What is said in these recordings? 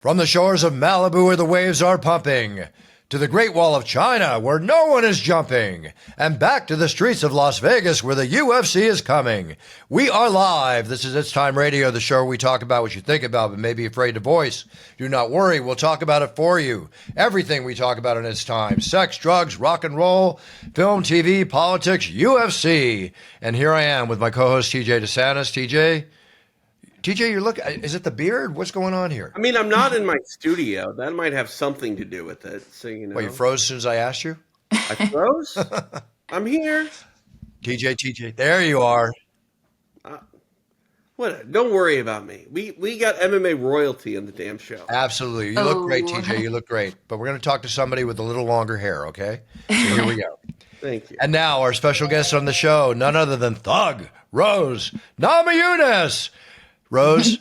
From the shores of Malibu where the waves are pumping, to the Great Wall of China where no one is jumping, and back to the streets of Las Vegas where the UFC is coming. We are live. This is It's Time Radio, the show where we talk about what you think about but may be afraid to voice. Do not worry, we'll talk about it for you. Everything we talk about in It's Time: sex, drugs, rock and roll, film, TV, politics, UFC. And here I am with my co-host TJ DeSantis. TJ, you're looking. Is it the beard? What's going on here? I mean, I'm not in my studio. That might have something to do with it. So, you know. Well, you froze as soon as I asked you? I froze? I'm here. TJ, there you are. What? Don't worry about me. We got MMA royalty in the damn show. Absolutely. You look great, TJ. You look great. But we're going to talk to somebody with a little longer hair, okay? So here we go. Thank you. And now our special guest on the show, none other than Thug, Rose Namajunas. Rose,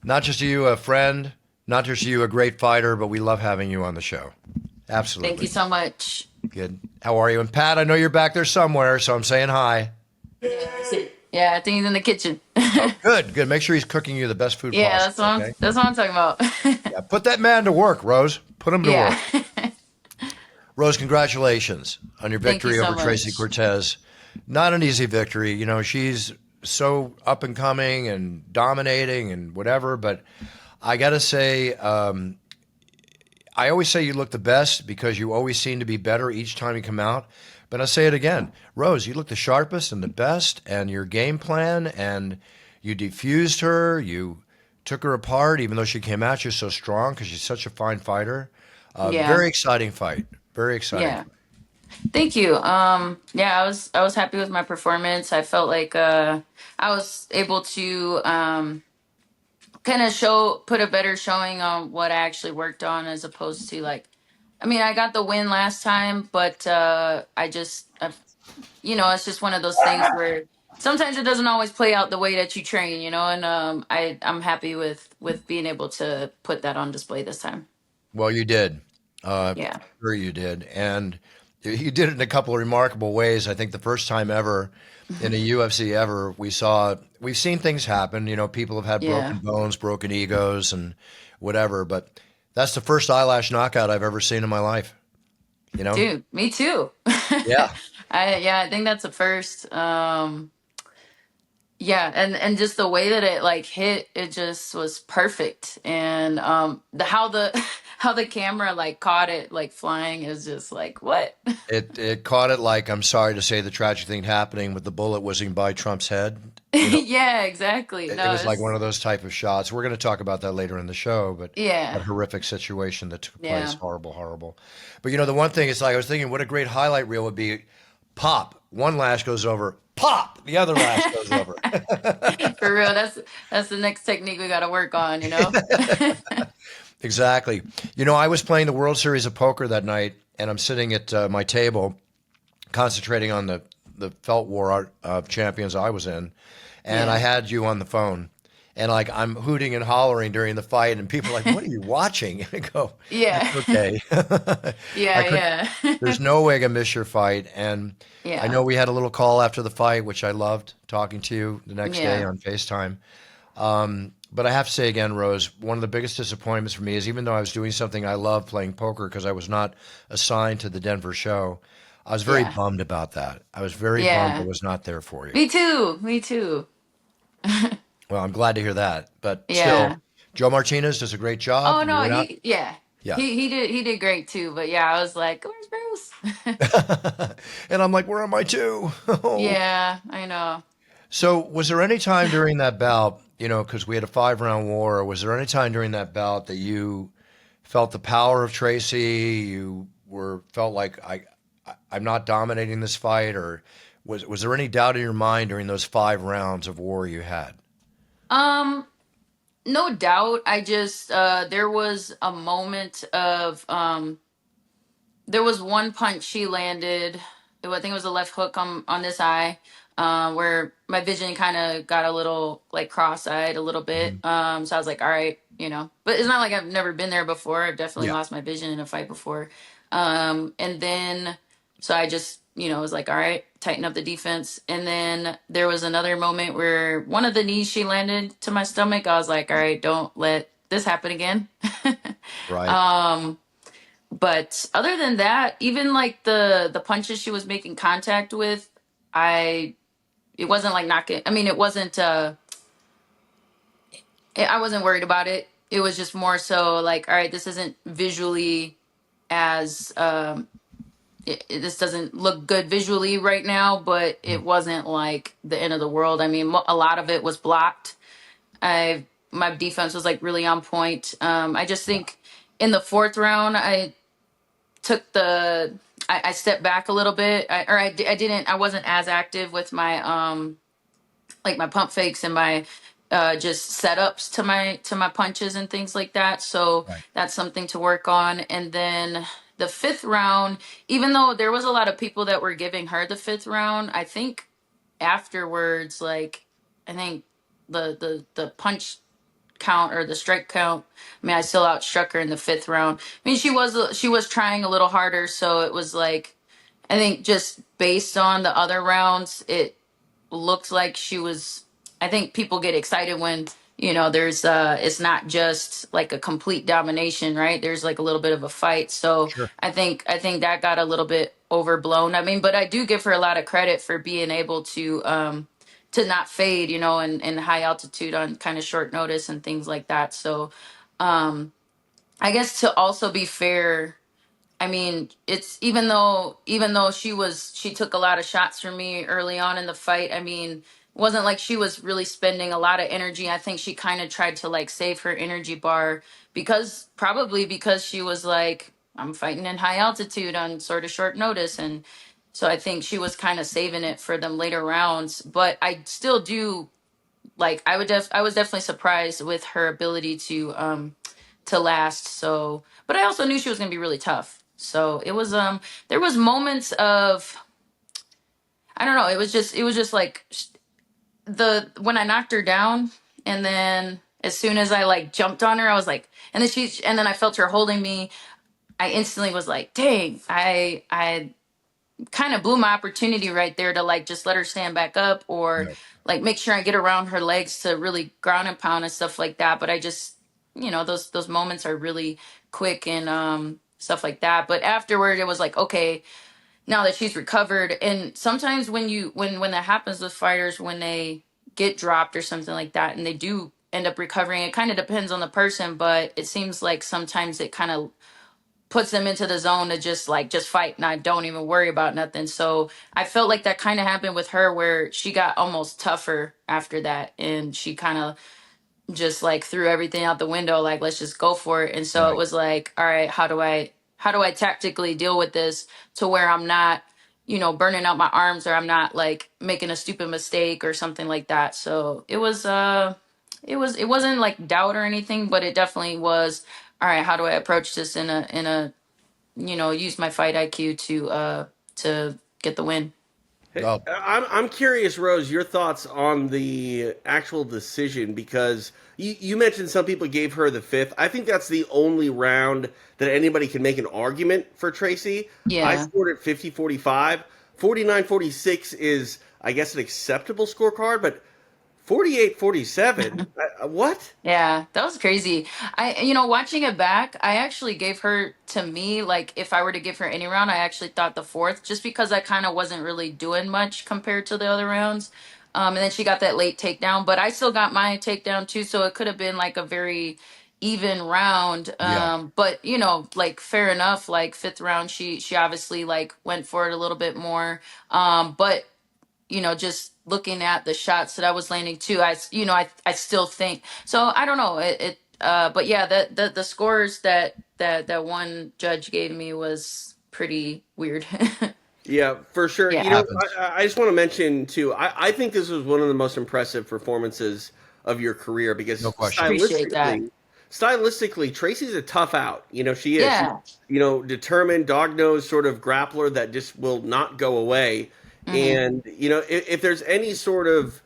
not just are you a friend, not just are you a great fighter, but we love having you on the show. Absolutely. Thank you so much. Good. How are you? And Pat, I know you're back there somewhere, so I'm saying hi. Yeah, I think he's in the kitchen. Oh, good. Make sure he's cooking you the best food possible. That's what I'm talking about. Yeah, put that man to work, Rose. Put him to work. Rose, congratulations on your victory over Tracy Cortez. Not an easy victory. You know, she's so up and coming and dominating and whatever, but I gotta say, I always say you look the best because you always seem to be better each time you come out. But I'll say it again, Rose, you look the sharpest and the best, and your game plan, and you defused her, you took her apart, even though she came at you so strong because she's such a fine fighter. Very exciting fight. Very exciting. Yeah. Thank you. I was happy with my performance. I felt like I was able to kind of put a better showing on what I actually worked on, as opposed to I got the win last time, but it's just one of those things where sometimes it doesn't always play out the way that you train, and I'm happy with being able to put that on display this time. Well, you did. Sure you did. And you did it in a couple of remarkable ways. I think the first time ever in a UFC ever, we've seen things happen. You know, people have had broken bones, broken egos, and whatever. But that's the first eyelash knockout I've ever seen in my life. You know, dude, me too. Yeah, I think that's a first. And just the way that it hit, it just was perfect. And how the camera caught it flying is just what? It caught it I'm sorry to say the tragic thing happening, but the bullet whizzing by Trump's head. You know, yeah, exactly. It was like one of those type of shots. We're going to talk about that later in the show, but that horrific situation that took place, horrible. But the one thing is I was thinking what a great highlight reel would be. Pop, one lash goes over. Pop, the other lash goes over. For real, that's the next technique we got to work on, Exactly. I was playing the World Series of Poker that night, and I'm sitting at my table concentrating on the Felt War of Champions I was in, and I had you on the phone. And I'm hooting and hollering during the fight, and people are like, "What are you watching?" And I go, "Yeah, okay." There's no way I can miss your fight, and I know we had a little call after the fight, which I loved talking to you the next day on FaceTime. But I have to say again, Rose, one of the biggest disappointments for me is even though I was doing something I love, playing poker, because I was not assigned to the Denver show, I was very bummed about that. I was very bummed I was not there for you. Me too. Well, I'm glad to hear that. But still, Joe Martinez does a great job. Oh no, he did great too. But I was like, "Where's Bruce?" And I'm like, "Where am I too?" Yeah, I know. So, was there any time during that bout, because we had a 5-round war, was there any time during that bout that you felt the power of Tracy? You felt like I'm not dominating this fight, or was there any doubt in your mind during those 5 rounds of war you had? No doubt. I just there was a moment of there was one punch she landed. I think it was a left hook on this eye, where my vision kind of got a little cross-eyed a little bit. So I was like, all right, but it's not like I've never been there before. I've definitely lost my vision in a fight before. And then so I just was like, all right, tighten up the defense. And then there was another moment where one of the knees she landed to my stomach, I was like, all right, don't let this happen again. Right. um, but other than that, even like the punches she was making contact with, I it wasn't like knocking. I mean, it wasn't. I wasn't worried about it. It was just more so like, all right, this isn't visually as this doesn't look good visually right now, but it wasn't like the end of the world. I mean, a lot of it was blocked. I My defense was like really on point. I just Yeah. think in the fourth round, took the I stepped back a little bit. I didn't. I wasn't as active with my like my pump fakes and my just setups to my punches and things like that. So Right. that's something to work on. And then the fifth round, even though there was a lot of people that were giving her the fifth round, I think afterwards, like I think the punch count or the strike count. I mean, I still outstruck her in the fifth round. I mean, she was trying a little harder, so it was like I think just based on the other rounds, it looked like she was. I think people get excited when there's it's not just like a complete domination, right? There's like a little bit of a fight. So Sure. I think that got a little bit overblown. I mean, but I do give her a lot of credit for being able to not fade, in high altitude on kind of short notice and things like that. So I guess to also be fair, I mean, it's even though she took a lot of shots from me early on in the fight. I mean, it wasn't like she was really spending a lot of energy. I think she kind of tried to like save her energy bar because she was like, I'm fighting in high altitude on sort of short notice, and so I think she was kind of saving it for them later rounds. But I still do like I was definitely surprised with her ability to last. So, but I also knew she was going to be really tough. So it was there was moments of I don't know. It was just like the when I knocked her down, and then as soon as I like jumped on her, I was like, and then I felt her holding me. I instantly was like, dang, I kind of blew my opportunity right there to like just let her stand back up or Right. like make sure I get around her legs to really ground and pound and stuff like that. But I just those moments are really quick and stuff like that. But afterward it was like, okay, now that she's recovered. And sometimes when that happens with fighters, when they get dropped or something like that and they do end up recovering, it kind of depends on the person, but it seems like sometimes it kind of puts them into the zone to just fight and I don't even worry about nothing. So I felt like that kind of happened with her where she got almost tougher after that and she kind of just like threw everything out the window, like let's just go for it. And so it Right. was like, all right, how do I tactically deal with this to where I'm not burning out my arms or I'm not like making a stupid mistake or something like that. So it wasn't like doubt or anything, but it definitely was, all right, how do I approach this in a use my fight IQ to get the win. Hey, Oh, I'm curious, Rose, your thoughts on the actual decision because you mentioned some people gave her the fifth. I think that's the only round that anybody can make an argument for Tracy. I Yeah. scored it 50-45. 49-46 is, I guess, an acceptable scorecard, but 48-47, what? Yeah, that was crazy. Watching it back, I actually gave her to me, like, if I were to give her any round, I actually thought the fourth, just because I kind of wasn't really doing much compared to the other rounds. And then she got that late takedown, but I still got my takedown too, so it could have been like a very even round. yeah. But like fair enough, like fifth round, she obviously like went for it a little bit more. But just looking at the shots that I was landing too, I still think so. I don't know but yeah, the scores that one judge gave me was pretty weird. Yeah, for sure. Yeah. Happens. I just want to mention too. I think this was one of the most impressive performances of your career No because question. Appreciate that. stylistically, Tracy's a tough out. She is. She's, Yeah. determined, dog nosed sort of grappler that just will not go away. Hmm. And if there's any sort of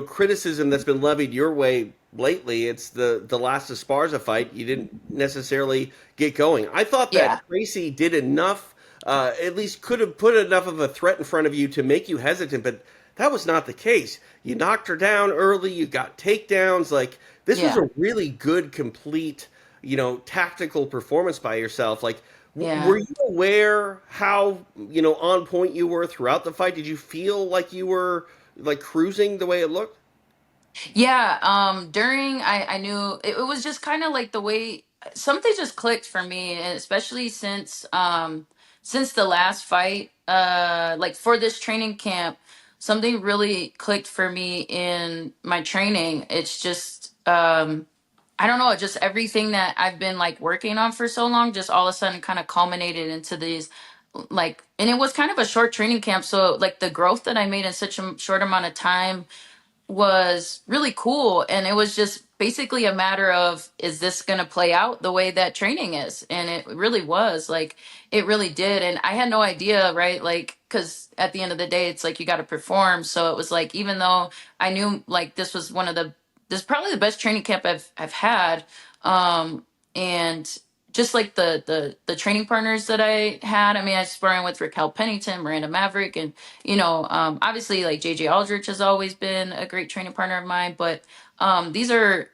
criticism that's been levied your way lately, it's the last Esparza fight. You didn't necessarily get going. I thought that Yeah. Tracy did enough at least could have put enough of a threat in front of you to make you hesitant. But that was not the case. You knocked her down early, you got takedowns. Like, this was Yeah. a really good, complete, tactical performance by yourself. Like, Yeah. were you aware how, on point you were throughout the fight? Did you feel like you were like cruising the way it looked? Yeah, during I knew it was just kind of like the way something just clicked for me, and especially since the last fight, like for this training camp, something really clicked for me in my training. It's just I don't know, just everything that I've been like working on for so long just all of a sudden kind of culminated into these like, and it was kind of a short training camp, so like the growth that I made in such a short amount of time was really cool, and it was just basically a matter of, is this going to play out the way that training is? And it really was like, it really did. And I had no idea, right? Like, because at the end of the day it's like you got to perform. So it was like, even though I knew like this was this is probably the best training camp I've had, and just like the training partners that I had. I mean, I was sparring with Raquel Pennington, Miranda Maverick, and obviously like JJ Aldrich has always been a great training partner of mine. But these are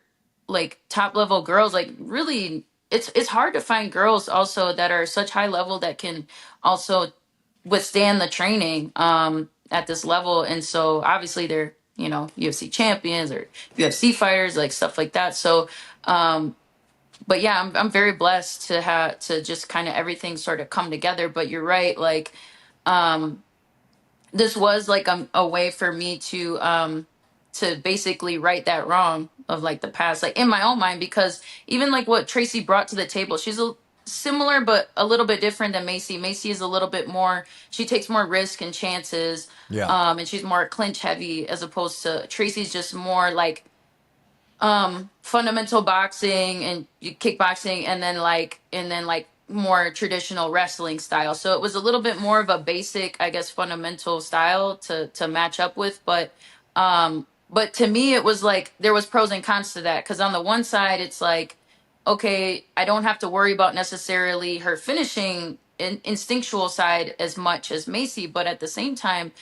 like top level girls. Like, really, it's hard to find girls also that are such high level that can also withstand the training at this level. And so obviously they're UFC champions or UFC fighters, like stuff like that. So but yeah, I'm very blessed to have to just kind of everything sort of come together. But you're right, like this was like a way for me to basically right that wrong of like the past, like in my own mind, because even like what Tracy brought to the table, she's similar but a little bit different than Macy. Macy is a little bit more, she takes more risk and chances, Yeah. and she's more clinch heavy, as opposed to Tracy's just more like fundamental boxing and kickboxing, and then like more traditional wrestling style. So it was a little bit more of a basic, I guess, fundamental style to match up with. But to me it was like there was pros and cons to that, because on the one side it's like, okay, I don't have to worry about necessarily her finishing instinctual side as much as Macy, but at the same time,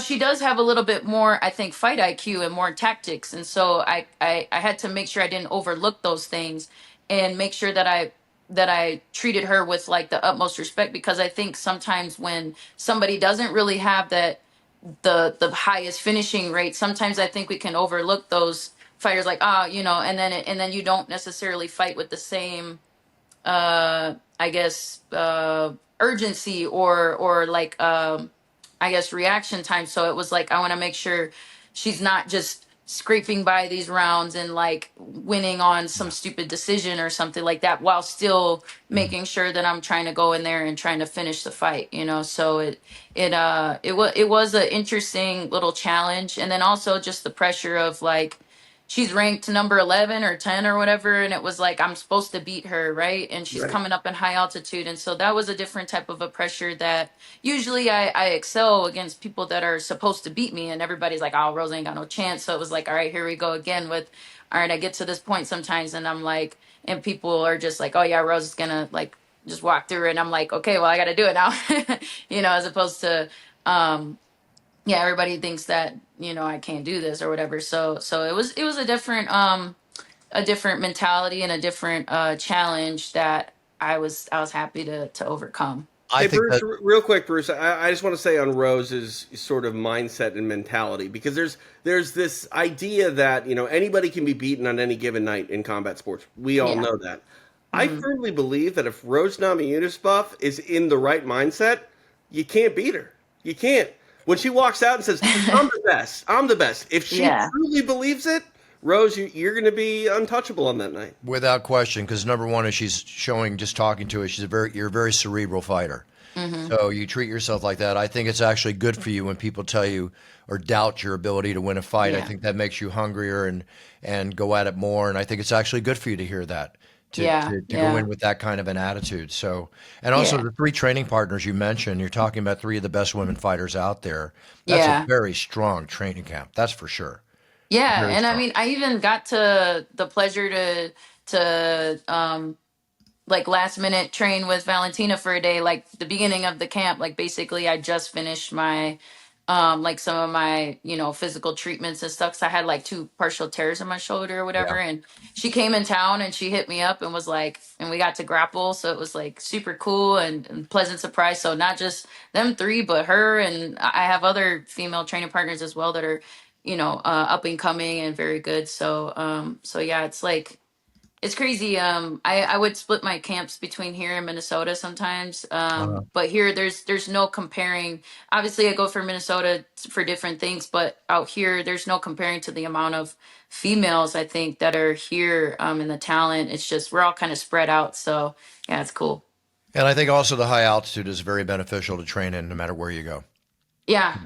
she does have a little bit more, I think, fight IQ and more tactics. And so I had to make sure I didn't overlook those things, and make sure that I treated her with like the utmost respect, because I think sometimes when somebody doesn't really have the highest finishing rate, sometimes I think we can overlook those fighters, like, and then you don't necessarily fight with the same I guess urgency or like I guess reaction time. So it was like, I want to make sure she's not just scraping by these rounds and like winning on some stupid decision or something like that, while still making sure that I'm trying to go in there and trying to finish the fight. So it was an interesting little challenge. And then also just the pressure of like, she's ranked number 11 or 10 or whatever, and it was like I'm supposed to beat her, right? And she's Right. coming up in high altitude, and so that was a different type of a pressure that usually I excel against people that are supposed to beat me, and everybody's like, oh, Rose ain't got no chance. So it was like, all right, here we go again with, all right, I get to this point sometimes and I'm like, and people are just like, oh yeah, Rose is gonna like just walk through it, and I'm like, okay, well, I gotta do it now. As opposed to yeah, everybody thinks that I can't do this or whatever. So it was a different mentality and a different challenge that I was happy to overcome. I Hey, think Bruce, that real quick, Bruce, I just want to say on Rose's sort of mindset and mentality, because there's this idea that anybody can be beaten on any given night in combat sports. We all Yeah. know that. I Hmm. firmly believe that if Rose Namajunas buff is in the right mindset, you can't beat her. You can't. When she walks out and says, "I'm the best. I'm the best," if she Yeah. truly believes it, Rose, you're going to be untouchable on that night. without question, because number one is she's showing, just talking to her, you're a very cerebral fighter. Hmm. So you treat yourself like that. I think it's actually good for you when people tell you or doubt your ability to win a fight. I Yeah. think that makes you hungrier and go at it more. And I think it's actually good for you to hear that, to Yeah. to, to go Yeah. in with that kind of an attitude. So, and also Yeah. the three training partners you mentioned, you're talking about three of the best women fighters out there. That's a Yeah. very strong training camp. That's for sure. Yeah. Very And I strong. mean, I even got to the pleasure to like last minute train with Valentina for a day, like the beginning of the camp. Like basically I just finished my like some of my, physical treatments and stuff. 'Cause I had like two partial tears in my shoulder or Yeah. whatever. And she came in town and she hit me up and was like, and we got to grapple. So it was like super cool and pleasant surprise. So not just them three, but her. And I have other female training partners as well that are, up and coming and very good. So yeah, it's like, it's crazy. I would split my camps between here and Minnesota sometimes. Uh-huh. But here there's no comparing. Obviously, I go for Minnesota for different things, but out here there's no comparing to the amount of females I think that are here in the talent. It's just we're all kind of spread out. So yeah, it's cool. And I think also the high altitude is very beneficial to train in no matter where you go. Yeah,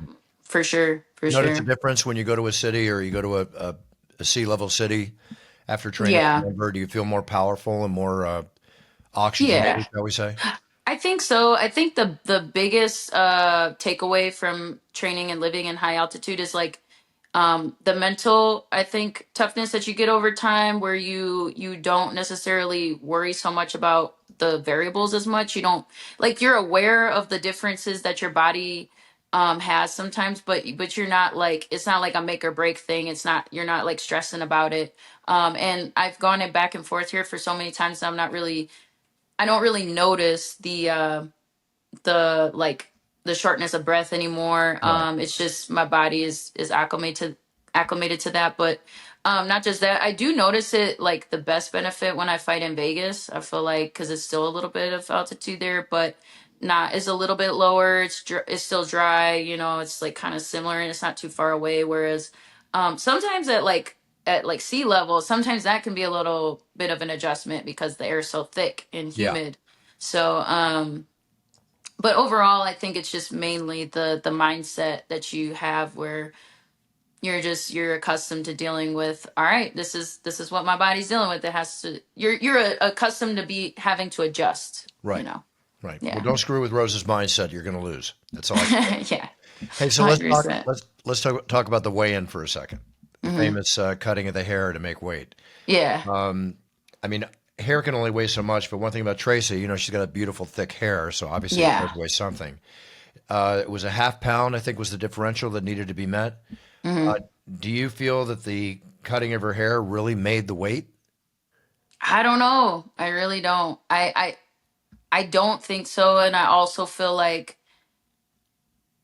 for sure, for You notice a sure. difference when you go to a city or you go to a sea level city after training in Yeah, Denver? Do you feel more powerful and more oxygenated, yeah. shall we say? I think so. I think the biggest takeaway from training and living in high altitude is like the mental, I think, toughness that you get over time, where you don't necessarily worry so much about the variables as much. You don't like you're aware of the differences that your body has sometimes, but you're not like it's not like a make or break thing. It's not you're not like stressing about it. And I've gone it back and forth here for so many times. I don't really notice the like the shortness of breath anymore. Right. It's just my body is acclimated to that. But not just that, I do notice it like the best benefit when I fight in Vegas. I feel like because it's still a little bit of altitude there, but not it's a little bit lower. It's still dry. It's like kind of similar and it's not too far away. Whereas sometimes at like sea level, sometimes that can be a little bit of an adjustment because the air is so thick and Yeah. humid. So but overall I think it's just mainly the mindset that you have where you're accustomed to dealing with, all right, this is what my body's dealing with. It has to you're accustomed to be having to adjust, Right. Right. Well, yeah. don't screw with Rose's mindset. You're going to lose. That's all I can say. Yeah, Hey, so let's talk. 100%. Let's talk about the weigh-in for a second. The Hmm. famous cutting of the hair to make weight. Yeah, I mean, hair can only weigh so much, but one thing about Tracy, she's got a beautiful thick hair, so obviously it does yeah. weigh something. It was a half pound, I think, was the differential that needed to be met. Hmm. Uh, do you feel that the cutting of her hair really made the weight? I don't know, I really don't. I don't think so. And I also feel like,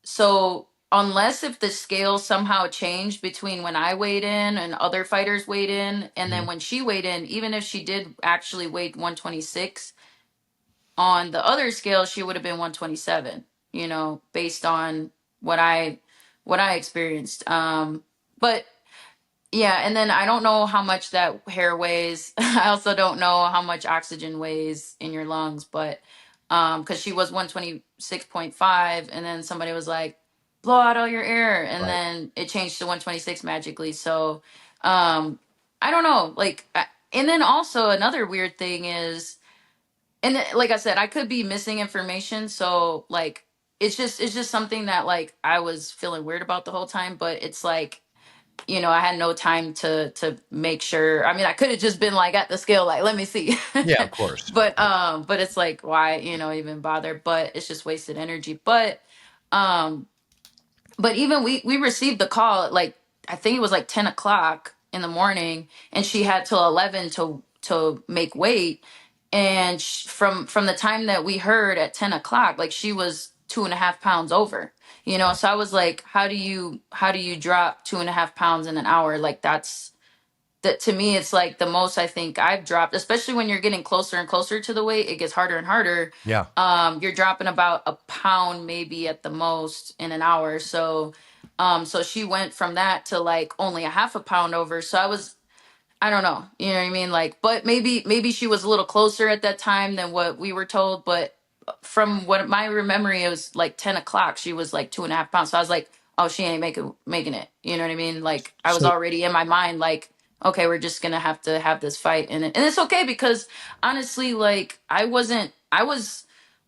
so unless if the scale somehow changed between when I weighed in and other fighters weighed in, and Mhm. then when she weighed in, even if she did actually weigh 126, on the other scale, she would have been 127, based on what I what I experienced. But yeah, and then I don't know how much that hair weighs. I also don't know how much oxygen weighs in your lungs, but because she was 126.5, and then somebody was like, blow out all your air, and Right. then it changed to 126 magically. So um, I don't know. And then also another weird thing is, and like I said, I could be missing information. So like, it's just something that like I was feeling weird about the whole time, but it's like I had no time to make sure. I mean, I could have just been like at the scale, like, let me see. Yeah, of course. But it's like, why, even bother? But it's just wasted energy. Um, but even we received the call at like I think it was like 10 o'clock in the morning, and she had till 11 to make weight. And from the time that we heard at 10 o'clock, like she was 2.5 pounds over. So I was like, how do you drop 2.5 pounds in an hour? Like that to me, it's like the most I think I've dropped, especially when you're getting closer and closer to the weight, it gets harder and harder. Yeah. You're dropping about a pound maybe at the most in an hour. So she went from that to like only a half a pound over. So I don't know, you know what I mean? Like, but maybe she was a little closer at that time than what we were told. But from what my memory, it was like 10 o'clock. She was like 2.5 pounds. So I was like, oh, she ain't making it. You know what I mean? Like I was So already in my mind, like, okay, we're just gonna have to have this fight, and it's okay because honestly, like I was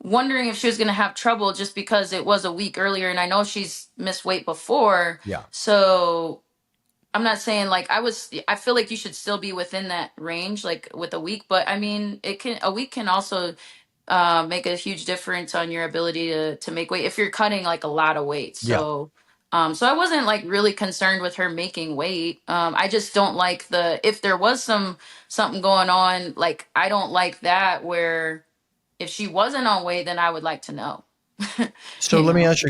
wondering if she was gonna have trouble just because it was a week earlier, and I know she's missed weight before, yeah. so I'm not saying like I feel like you should still be within that range, like with a week, but I mean, a week can also make a huge difference on your ability to make weight if you're cutting like a lot of weight. Yeah. So, So I wasn't like really concerned with her making weight. I just don't like if there was something going on, like I don't like that where if she wasn't on weight, then I would like to know. So you know. let me ask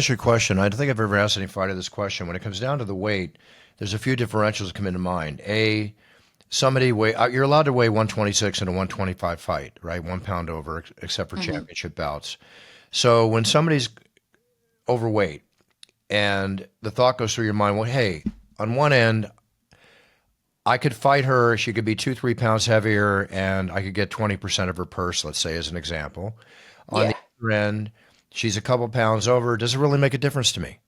you a question. I don't think I've ever asked any fighter this question. When it comes down to the weight, there's a few differentials that come into mind. Somebody you're allowed to weigh 126 in a 125 fight, right? 1 pound over, except for Hmm. championship bouts. So when somebody's overweight and the thought goes through your mind, well, hey, on one end, I could fight her. She could be 2, 3 pounds heavier, and I could get 20% of her purse, let's say, as an example. On the Yeah. other end, she's a couple pounds over. Does it really make a difference to me?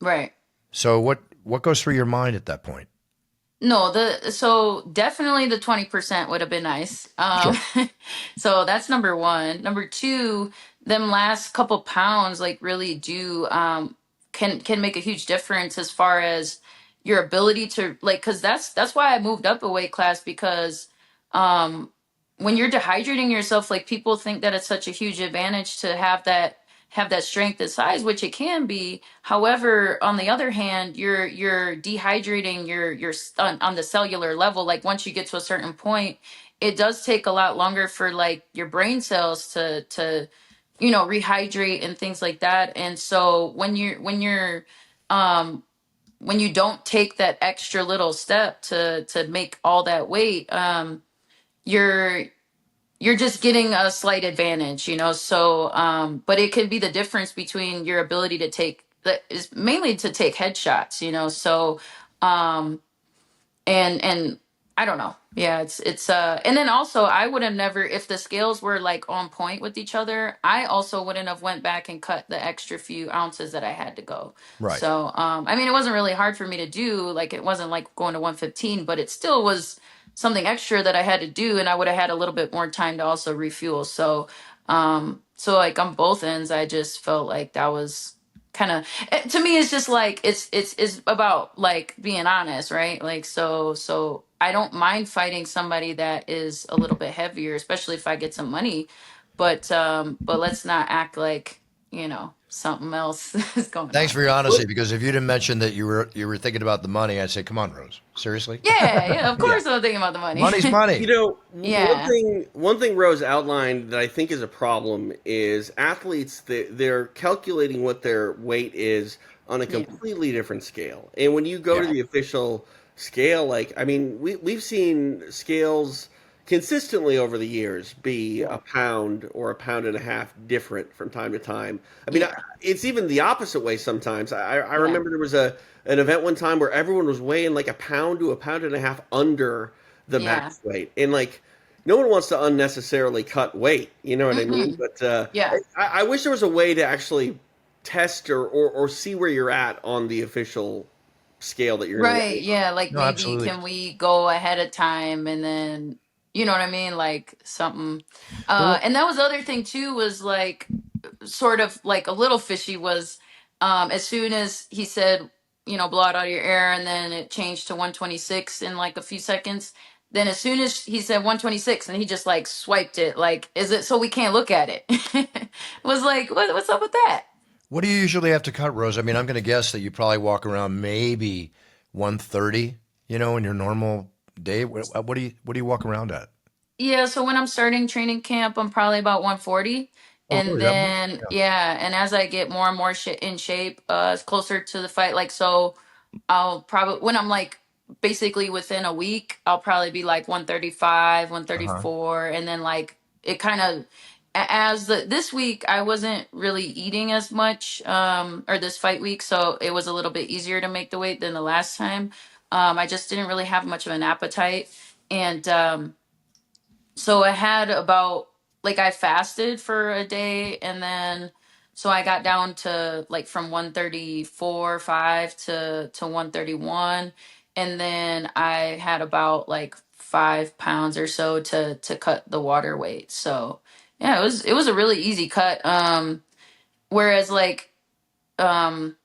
Right. So what goes through your mind at that point? No, so definitely the 20% would have been nice. Sure. So that's number one. Number two, them last couple pounds like really do can make a huge difference as far as your ability to like because that's why I moved up a weight class because um when you're dehydrating yourself, like people think that it's such a huge advantage to have that strength and size, which it can be. However, on the other hand, you're dehydrating your on the cellular level. Like once you get to a certain point, it does take a lot longer for like your brain cells to rehydrate and things like that. And so um when you don't take that extra little step to make all that weight, you're you're just getting a slight advantage, so but it could be the difference between your ability to take that is mainly to take headshots, so um and I don't know. Yeah, it's and then also I would have never, if the scales were like on point with each other, I also wouldn't have went back and cut the extra few ounces that I had to go. Right. So I mean it wasn't really hard for me to do, like it wasn't like going to 115, but it still was something extra that I had to do, and I would have had a little bit more time to also refuel. So like on both ends I just felt like that was kind of, to me it's just like it's about like being honest, right? Like so I don't mind fighting somebody that is a little bit heavier, especially if I get some money, but let's not act like something else is going Thanks on. for your honesty, because if you didn't mention that you were thinking about the money, I'd say, come on, Rose. Seriously? Yeah, of Yeah. course I'm thinking about the money. Money's money. One Yeah, thing Rose outlined that I think is a problem is athletes that they're calculating what their weight is on a yeah, completely different scale. And when you go to Yeah. the official scale, like I mean, we've seen scales consistently over the years be yeah, a pound or a pound and a half different from time to time. I mean, yeah, it's even the opposite way sometimes. I yeah, remember there was an event one time where everyone was weighing like a pound to a pound and a half under the yeah. max weight, and like no one wants to unnecessarily cut weight. You know what I mean? Mm-mm. But Yeah. I wish there was a way to actually test or see where you're at on the official scale that you're going to Right, weigh yeah, like No, maybe absolutely. can we go ahead of time and then you know what I mean? Like something. Well, And that was the other thing too, was like sort of like a little fishy was as soon as he said, blow it out of your air, and then it changed to 126 in like a few seconds. Then as soon as he said 126 and he just like swiped it, like, is it so we can't look at it? Was like, what's up with that? what do you usually have to cut, Rose? I mean, I'm going to guess that you probably walk around maybe 130, in your normal day. What do you walk around at? Yeah, so when I'm starting training camp, I'm probably about 140. Oh, And really? That much? then, Yeah. yeah, and as I get more and more in shape, closer to the fight, like, so I'll probably, when I'm like basically within a week, I'll probably be like 135, Uh-huh. 134. And then, like, it kind of, this week, I wasn't really eating as much, or this fight week. So it was a little bit easier to make the weight than the last time. I just didn't really have much of an appetite. And, so I had about, like, I fasted for a day, and then so I got down to like from 134 5 to 131, and then I had about like 5 pounds or so to cut the water weight. So yeah, it was a really easy cut. Whereas like um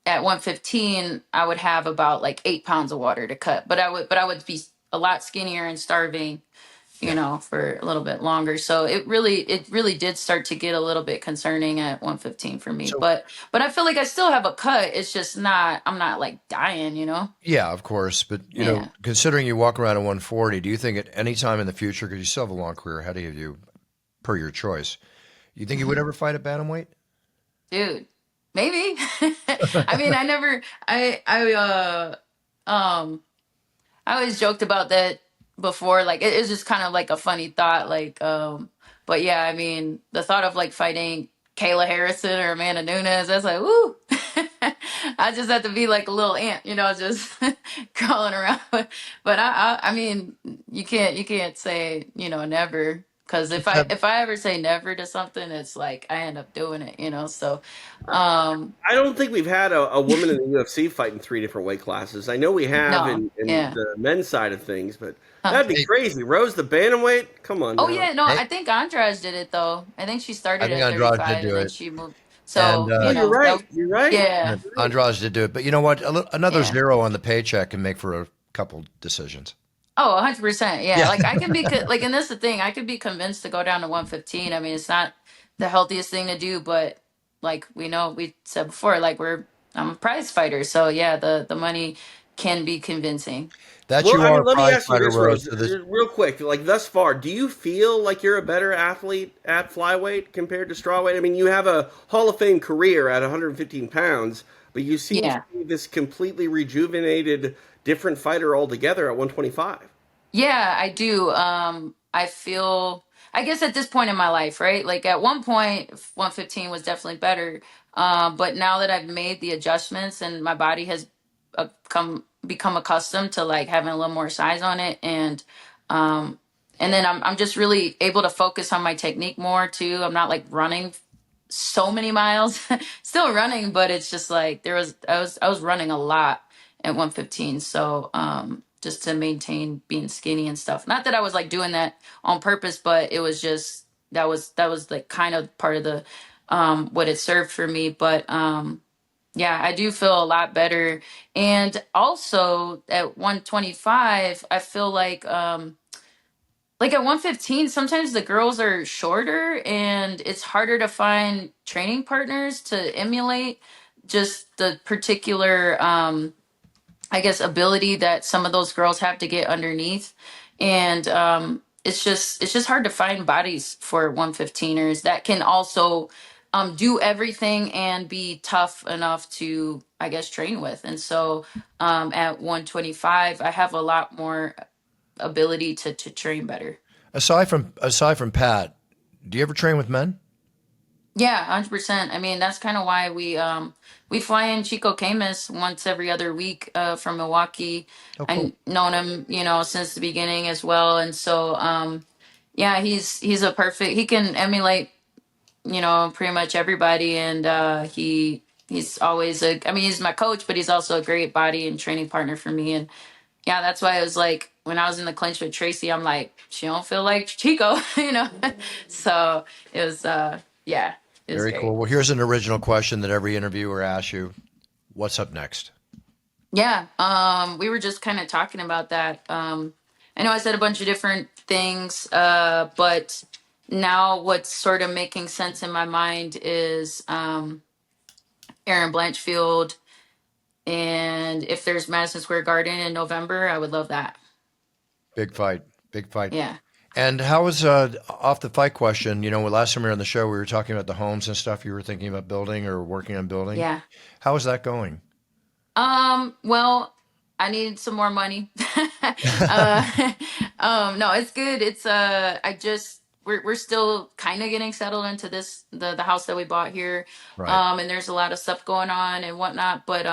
at 115 I would have about like 8 pounds of water to cut, but I would be a lot skinnier and starving. you know, for a little bit longer. So it really did start to get a little bit concerning at 115 for me. So But I feel like I still have a cut. It's just not, I'm not like dying, you know? yeah, of course, but Yeah. considering you walk around at 140, do you think at any time in the future, because you still have a long career ahead of you, per your choice, you think you would ever fight at bantamweight? Dude, maybe. I mean, um, I always joked about that before. Like it's just kind of like a funny thought. Like, but yeah, I mean, the thought of like fighting Kayla Harrison or Amanda Nunes, that's like, woo. I just have to be like a little ant, you know, just crawling around. But I mean, you can't say, you know, never. Because if I Have- if I ever say never to something, it's like I end up doing it, you know. So, um, I don't think we've had a woman in the UFC fighting three different weight classes. I know we have no, in yeah. the men's side of things, but Huh. that'd be Hey, crazy. Rose the bantamweight? Come on Oh now. yeah, no, hey, I think Andrade did it though. I think she I started think at Andrade did 35 and do then it, she moved. and So, you Oh, you're know, that right. was, You're right. yeah, Andrade did do it. But you know what? Another yeah. zero on the paycheck can make for a couple decisions. Oh, 100%. Yeah. Yeah, Like I can be like, and that's the thing. I could be convinced to go down to 115. I mean, it's not the healthiest thing to do, but like we know, we said before, like I'm a prize fighter. So yeah, the money can be convincing. that Well, you I are mean, a let me prize ask you fighter, this, Rose. Rose, So this, real quick. Like thus far, do you feel like you're a better athlete at flyweight compared to strawweight? I mean, you have a Hall of Fame career at 115 pounds, but you seem to Yeah. be this completely rejuvenated, different fighter altogether at 125. Yeah, I do. I feel, I guess at this point in my life, right? Like at one point, 115 was definitely better. But now that I've made the adjustments and my body has become accustomed to like having a little more size on it, um, and then I'm just really able to focus on my technique more too. I'm not like running so many miles, still running, but it's just like I was running a lot at 115. So just to maintain being skinny and stuff. Not that I was like doing that on purpose, but it was just that was like kind of part of the what it served for me. But yeah, I do feel a lot better. And also at 125, I feel like at 115, sometimes the girls are shorter and it's harder to find training partners to emulate just the particular I guess ability that some of those girls have to get underneath. And it's just hard to find bodies for 115ers that can also do everything and be tough enough to, I guess, train with. And so at 125, I have a lot more ability to train better. aside from Pat, do you ever train with men? Yeah, 100%. I mean, that's kind of why we fly in Chico Camus once every other week from Milwaukee. Oh, cool. I've known him, you know, since the beginning as well, and so yeah, he's a perfect. He can emulate, you know, pretty much everybody, and he's always a. I mean, he's my coach, but he's also a great body and training partner for me, and yeah, that's why it was like when I was in the clinch with Tracy, I'm like, she don't feel like Chico, you know. So it was yeah, it was Very great. cool. Well, here's an original question that every interviewer asks you. What's up next? Yeah, we were just kind of talking about that. I know I said a bunch of different things, but now what's sort of making sense in my mind is Aaron Blanchfield, and if there's Madison Square Garden in November, I would love that. Big fight. Big fight. Yeah, And how was off the fight question? Last time we were on the show, we were talking about the homes and stuff you were thinking about building or working on building. yeah. How is that going? Well, I need some more money. uh, no, it's good. It's we're still kind of getting settled into the house that we bought here. Right. And there's a lot of stuff going on and whatnot, but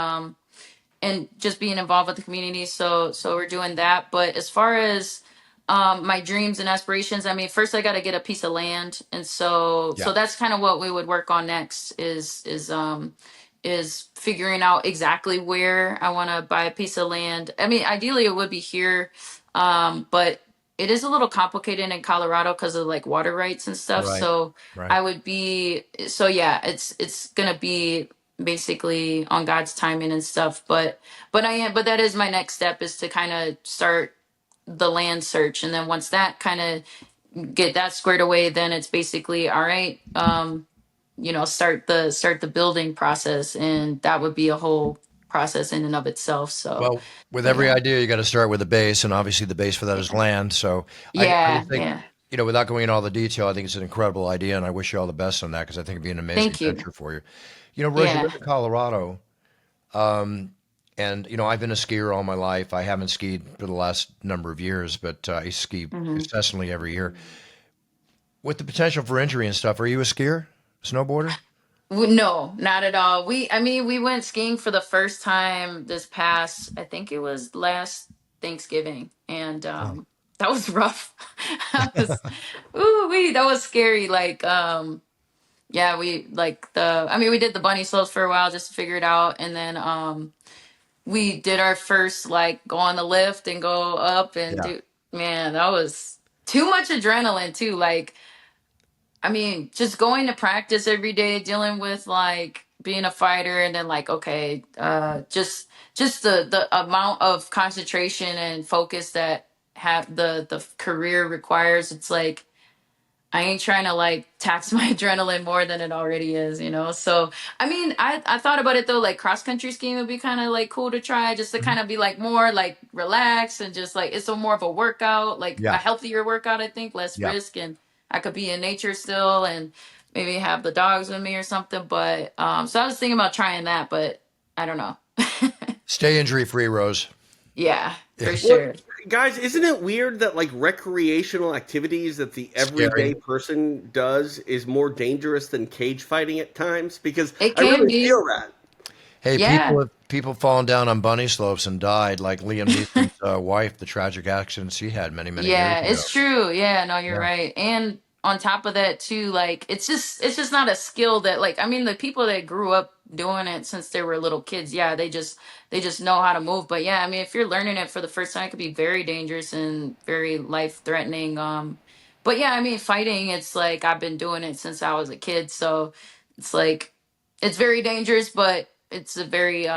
and just being involved with the community. So we're doing that. But as far as my dreams and aspirations, I mean, first I got to get a piece of land, and so Yeah. that's kind of what we would work on next is figuring out exactly where I want to buy a piece of land. I mean, ideally it would be here, but it is a little complicated in Colorado because of like water rights and stuff. Right. So Right. I would be so yeah, it's gonna be basically on God's timing and stuff. But that is my next step is to kind of start the land search, and then once that kind of get that squared away, then it's basically all right. Start the building process, and that would be a whole process in and of itself. So, Well, with but every yeah, idea, you got to start with a base, and obviously the base for that is yeah, land. So I yeah, just think, yeah. without going into all the detail, I think it's an incredible idea, and I wish you all the best on that because I think it'd be an amazing Thank you. venture for you. Rose, you Yeah. live in Colorado, and I've been a skier all my life. I haven't skied for the last number of years, but I ski Hmm. incessantly every year. With the potential for injury and stuff, are you a skier, snowboarder? No, not at all. I mean, we went skiing for the first time this past, I think it was last Thanksgiving, and Oh, that was rough. That was, ooh, that was scary. Like, yeah, I mean, we did the bunny slopes for a while just to figure it out, and then we did our first like go on the lift and go up and yeah, do. Man, that was too much adrenaline too. Like, I mean, just going to practice every day, dealing with like being a fighter, and then like, okay, just the amount of concentration and focus that have the career requires. It's like I ain't trying to like tax my adrenaline more than it already is, you know? So, I mean, I thought about it though, like cross country skiing would be kind of like cool to try just to mhm, kind of be like more like relaxed and just like it's a more of a workout, like a yeah, healthier workout, I think, less yeah. risk. And I could be in nature still and maybe have the dogs with me or something. But, so I was thinking about trying that, but I don't know. Stay injury free, Rose. Yeah, Yeah. for Well, sure. guys, isn't it weird that like recreational activities that the Scary. everyday person does is more dangerous than cage fighting at times? Because It I can really be. feel that. Hey, Yeah. people fallen down on bunny slopes and died, like Liam Neeson's wife, the tragic accidents he had many, many years Yeah, ago. it's true. Yeah, no, you're Yeah. right. And on top of that too, like it's just not a skill that like I mean the people that grew up doing it since they were little kids, yeah, they just know how to move. But yeah, I mean if you're learning it for the first time, it could be very dangerous and very life threatening. But yeah, I mean fighting, it's like I've been doing it since I was a kid, so it's like it's very dangerous, but it's a very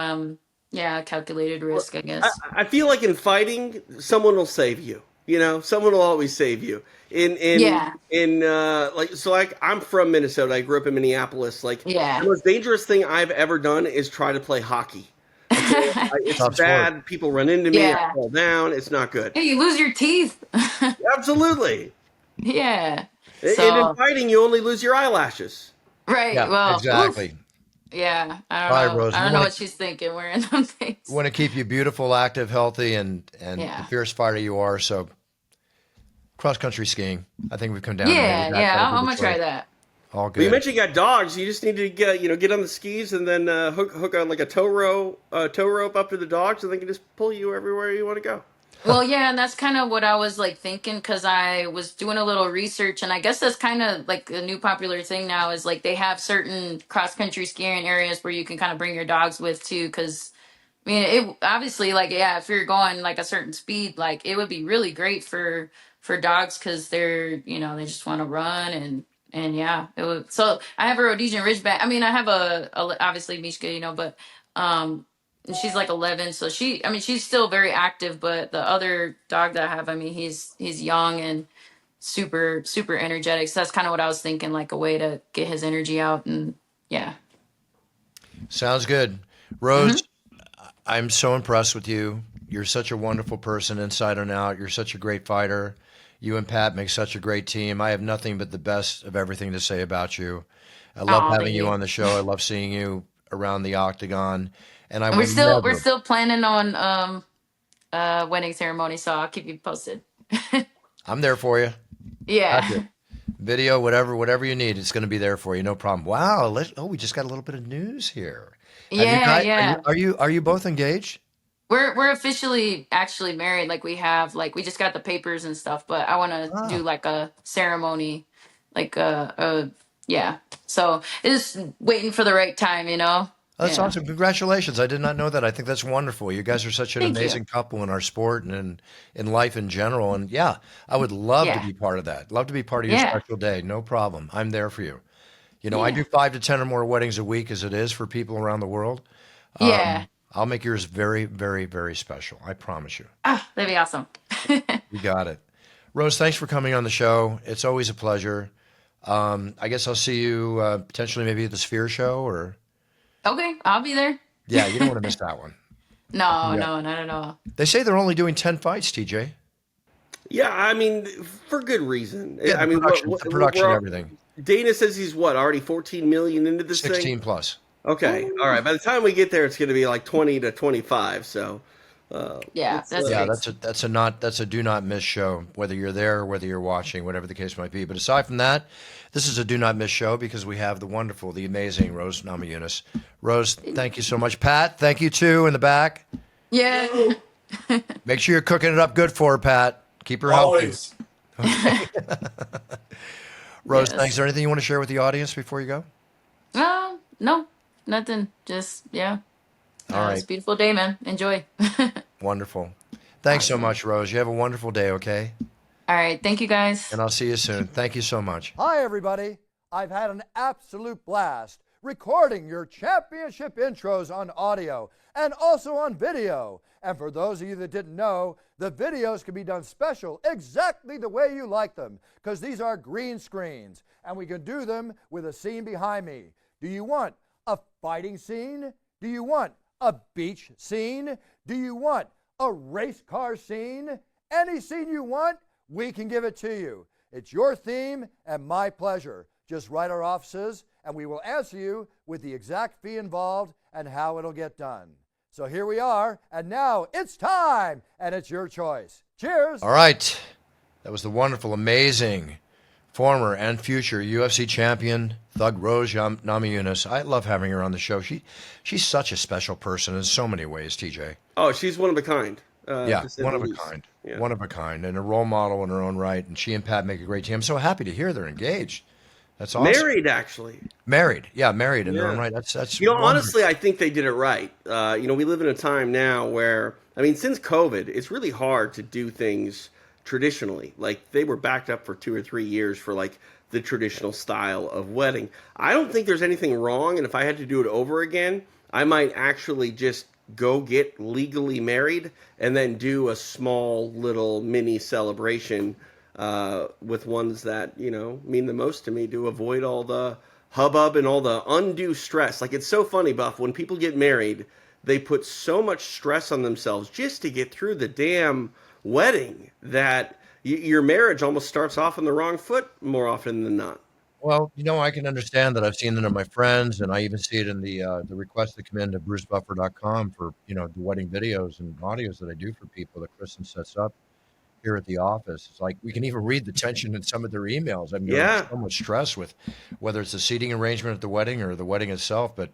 yeah, calculated Well, risk, I I, guess. I feel like in fighting, someone will save you. You know, someone will always save you. Yeah. Like so, like I'm from Minnesota. I grew up in Minneapolis. Like the Yeah. most dangerous thing I've ever done is try to play hockey. Okay, it's Tough sport. bad. People run into me. I Yeah. fall down. It's not good. Hey, you lose your teeth. Absolutely. Yeah. And in So, fighting, you only lose your eyelashes. right. Yeah, Well, oof. exactly. Yeah. I don't All right, know. Rose. I don't know what she's thinking wearing them We things. want to keep you beautiful, active, healthy, and the Yeah. fierce fighter you are. So cross country skiing. I think we've come down to maybe Yeah. that'll Yeah. be I'm the gonna try choice. that. All Well, you good. mentioned you got dogs. You just need to get on the skis and then hook on like a tow rope up to the dogs, and they can just pull you everywhere you want to go. Well, yeah, and that's kind of what I was like thinking because I was doing a little research, and I guess that's kind of like a new popular thing now is like they have certain cross country skiing areas where you can kind of bring your dogs with too. Because I mean, it obviously like yeah, if you're going like a certain speed, like it would be really great for dogs because they're they just want to run and yeah, it would. So I have a Rhodesian Ridgeback. I mean, I have obviously Mishka, but and she's like 11, so I mean, she's still very active. But the other dog that I have, I mean, he's young and super energetic. So that's kind of what I was thinking, like a way to get his energy out and yeah. Sounds good. Hmm. Rose, I'm so impressed with you. You're such a wonderful person inside and out. You're such a great fighter. You and Pat make such a great team. I have nothing but the best of everything to say about you. I love Oh, having thank you you. on the show. I love seeing you around the octagon. And I And we're will still we're never, still planning on wedding ceremony, so I'll keep you posted. I'm there for you. Gotcha. Yeah. Video, whatever you need, it's going to be there for you. No problem. Wow. We just got a little bit of news here. Have you Yeah, guys, yeah. are you both engaged? We're officially actually married. Like we have like we just got the papers and stuff, but I want to do Ah, like a ceremony, like yeah. So it's waiting for the right time, you know. that's Yeah. awesome. Congratulations. I did not know that. I think that's wonderful. You guys are such an Thank you. amazing couple in our sport and in life in general. And yeah, I would love to Yeah. be part of that. Love to be part of your Yeah. special day. No problem. I'm there for you. I Yeah. do 5 to 10 or more weddings a week as it is for people around the world. Yeah. I'll make yours very, very, very special. I promise you. Ah, that'd be awesome. You got it. Rose, thanks for coming on the show. It's always a pleasure. I guess I'll see you potentially maybe at the Sphere show or. Okay, I'll be there. Yeah, you don't want to miss that one. No, Yeah. no, not at all. They say they're only doing 10 fights, TJ. Yeah, I mean, for good reason. Yeah, I mean, the production and everything. Dana says he's what, already 14 million into this 16 thing? plus. Okay, all right. By the time we get there, it's going to be like 20 to 25. So, Yeah, that's Yeah, great. that's a do not miss show, whether you're there, whether you're watching, whatever the case might be. But aside from that, this is a do not miss show because we have the wonderful, the amazing Rose Namajunas. Rose, thank you so much. Pat, thank you too in the back. Yeah. Make sure you're cooking it up good for her, Pat. Keep her healthy. Always. Rose, Yes. thanks. Is there anything you want to share with the audience before you go? No, nothing. Just yeah. All It's right. a beautiful day, man. Enjoy. Wonderful. Thanks so Awesome. much, Rose. You have a wonderful day, okay? All right, thank you guys. And I'll see you soon. Thank you so much. Hi, everybody. I've had an absolute blast recording your championship intros on audio and also on video. And for those of you that didn't know, the videos can be done special exactly the way you like them because these are green screens and we can do them with a scene behind me. Do you want a fighting scene? Do you want a beach scene? Do you want a race car scene? Any scene you want, we can give it to you. It's your theme and my pleasure. Just write our offices and we will answer you with the exact fee involved and how it'll get done. So here we are, and now it's time, and it's your choice. Cheers! All right. That was the wonderful, amazing former and future UFC champion, Thug Rose Namajunas. I love having her on the show. She's such a special person in so many ways, TJ. oh, she's one of a kind. Yeah, to say one the of a least. kind. Yeah. One of a kind, and a role model in her own right. And she and Pat make a great team. I'm so happy to hear they're engaged. That's awesome. Married, actually. Married. Yeah, married in their Yeah. own right. That's Honestly, wonderful. I think they did it right. We live in a time now where, I mean, since COVID, it's really hard to do things traditionally. Like, they were backed up for 2 or 3 years for, like, the traditional style of wedding. I don't think there's anything wrong, and if I had to do it over again, I might actually just go get legally married and then do a small little mini celebration with ones that, mean the most to me to avoid all the hubbub and all the undue stress. Like, it's so funny, Buff, when people get married, they put so much stress on themselves just to get through the damn wedding that your marriage almost starts off on the wrong foot more often than not. Well, I can understand that. I've seen it in my friends, and I even see it in the requests that come in to brucebuffer.com for, the wedding videos and audios that I do for people that Kristen sets up here at the office. It's like we can even read the tension in some of their emails. I mean, Yeah. there's so much stress with whether it's the seating arrangement at the wedding or the wedding itself. But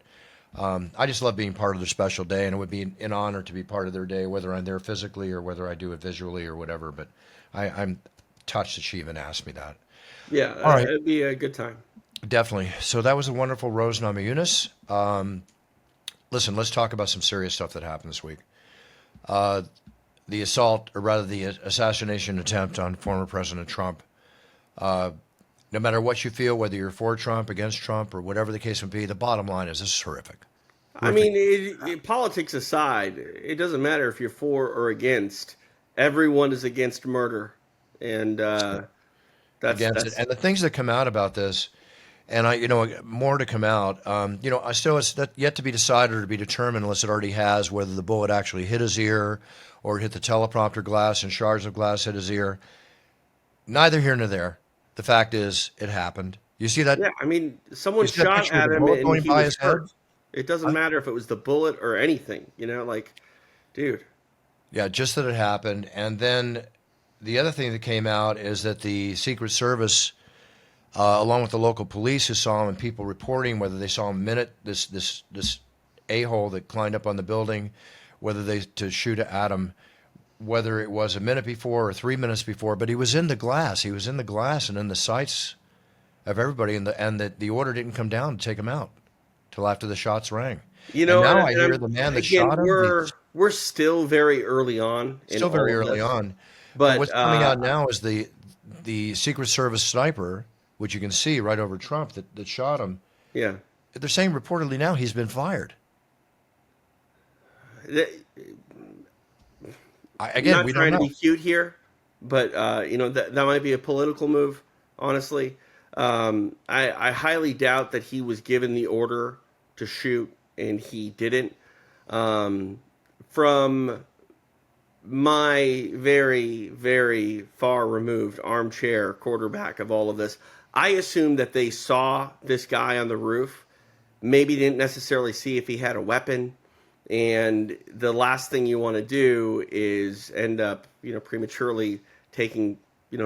I just love being part of their special day, and it would be an honor to be part of their day, whether I'm there physically or whether I do it visually or whatever. But I'm touched that she even asked me that. Yeah, All right. it'd be a good time. Definitely. So that was a wonderful Rose Namajunas. Listen, let's talk about some serious stuff that happened this week. The assault, or rather the assassination attempt on former President Trump. No matter what you feel, whether you're for Trump, against Trump, or whatever the case may be, the bottom line is this is horrific. I mean, politics aside, it doesn't matter if you're for or against. Everyone is against murder, and that's Against it. And the things that come out about this, and more to come out. I still it's yet to be decided or to be determined, unless it already has, whether the bullet actually hit his ear or hit the teleprompter glass and shards of glass hit his ear. Neither here nor there. The fact is, it happened. You see that? Yeah, I mean, someone You see that shot picture with at the him bullet and going he by was his head? hurt. It doesn't matter if it was the bullet or anything. Dude. Yeah, just that it happened. And then the other thing that came out is that the Secret Service, along with the local police who saw him and people reporting whether they saw him minute this a-hole that climbed up on the building, whether they to shoot at him, whether it was a minute before or 3 minutes before, but he was in the glass. He was in the glass and in the sights of everybody, and the order didn't come down to take him out till after the shots rang. And now I hear the man that shot him. We're still very early on. Still very early on. But what's coming out now is the Secret Service sniper, which you can see right over Trump that shot him. Yeah. They're saying reportedly now he's been fired. Again, not we don't trying to know. be cute here, but that might be a political move. Honestly, I highly doubt that he was given the order to shoot and he didn't. From my very, very far removed armchair quarterback of all of this, I assumed that they saw this guy on the roof, maybe didn't necessarily see if he had a weapon. And the last thing you want to do is end up, prematurely taking,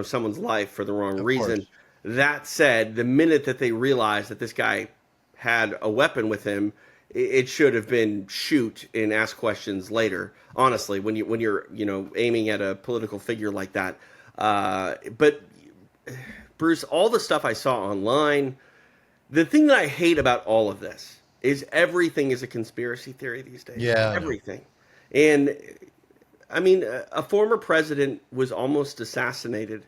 someone's life for the wrong Of reason. course. That said, the minute that they realized that this guy had a weapon with him, it should have been shoot and ask questions later. Honestly, when you're aiming at a political figure like that, but Bruce, all the stuff I saw online, the thing that I hate about all of this is everything is a conspiracy theory these days. Yeah, I know. Everything. And I mean, a former president was almost assassinated,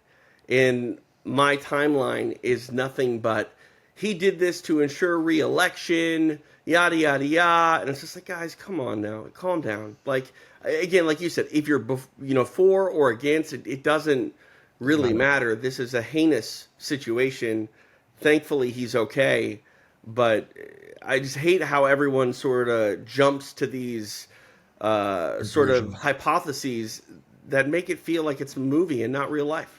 and my timeline is nothing but he did this to ensure re-election, yada yada yada, and it's just like, guys, come on now, calm down. Like again, like you said, if you're for or against, it doesn't really matter. This is a heinous situation. Thankfully, he's okay, but I just hate how everyone sort of jumps to these sort of hypotheses that make it feel like it's a movie and not real life.